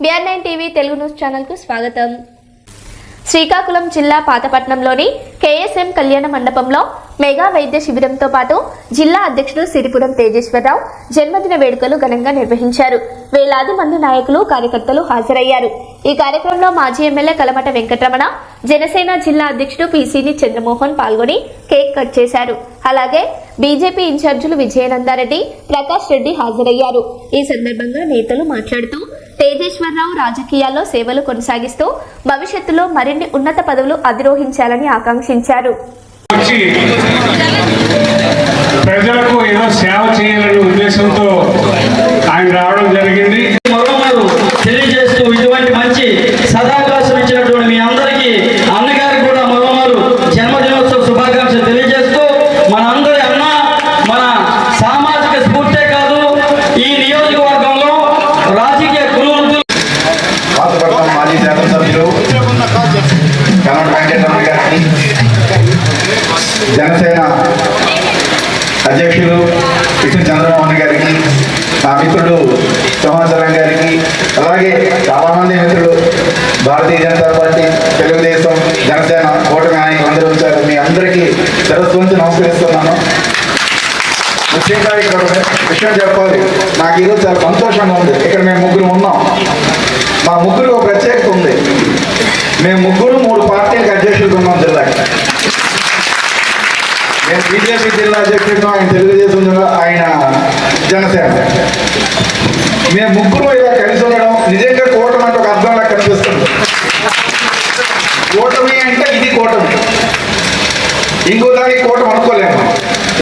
BR9 TV Telugu news channel కు స్వాగతం. శ్రీకాకుళం జిల్లా పాతపట్నంలోని KSM కళ్యాణ మండపంలో మెగా వైద్య శిబిరంతో పాటు జిల్లా అధ్యక్షుడు సిరిపురం తేజేశ్వరరావు జన్మదిన వేడుకలు ఘనంగా నిర్వహించారు. వేలాది మంది నాయకులు కార్యకర్తలు హాజరయ్యారు. ఈ కార్యక్రమంలో మాజీ ఎమ్మెల్యే కలమట వెంకటరమణ, జనసేన జిల్లా అధ్యక్షుడు పిసిని చంద్రమోహన్ పాల్గొని కేక్ కట్ చేశారు. అలాగే బీజేపీ ఇన్ఛార్జీలు విజయనందారెడ్డి, ప్రకాష్ రెడ్డి హాజరయ్యారు. ఈ సందర్భంగా నేతలు మాట్లాడుతూ తేజేశ్వరరావు రాజకీయాల్లో సేవలు కొనసాగిస్తూ భవిష్యత్తులో మరిన్ని ఉన్నత పదవులు అధిరోహించాలని ఆకాంక్షించారు. ప్రజలకు ఏదో సేవ చేయాలనే ఉద్దేశంతో ఆయన రావడం జరిగింది. తెలియజేస్తూ ఇటువంటి మంచి సదావకాశం ఇచ్చినటువంటి మీ అందరికీ అన్నగారికి కూడా మరోమారు జన్మదినోత్సవ శుభాకాంక్షలు తెలియజేస్తూ మన అందరి అన్న మన సామాజిక స్ఫూర్తే కాదు ఈ నియోజకవర్గంలో రాజకీయ గురువులు మాజీ శాసనసభ్యులు కలమట వెంకటరమణ గారికి, జనసేన అధ్యక్షులు పిసిని చంద్రమోహన్ గారికి, నా మిత్రుడు సింహాచలం గారికి, అలాగే చాలామంది మిత్రులు భారతీయ జనతా పార్టీ, తెలుగుదేశం, జనసేన కూటమి నాయకులు అందరూ వచ్చారు. మీ అందరికీ శిరస్సు నుంచి నమస్కరిస్తున్నాను. ముఖ్యంగా ఇక్కడ విషయం చెప్పాలి, నాకు ఈరోజు చాలా సంతోషంగా ఉంది. ఇక్కడ మేము ముగ్గురు ఉన్నాం. మా ముగ్గురు ఒక ప్రత్యేకత ఉంది. మేము ముగ్గురు 3 పార్టీలకు అధ్యక్షులు ఉన్నాం జిల్లాకి. నేను బీజేపీ జిల్లా అధ్యక్షుడు, ఆయన తెలుగుదేశం జిల్లా, ఆయన జనసేన. మేము ముగ్గురు ఇలా కలిసి ఉండడం నిజంగా కూటమి అంటే ఒక అర్థంలా కనిపిస్తుంది. కూటమి అంటే ఇది కూటమి, ఇంకో దానికి కూటమి అనుకోలేము.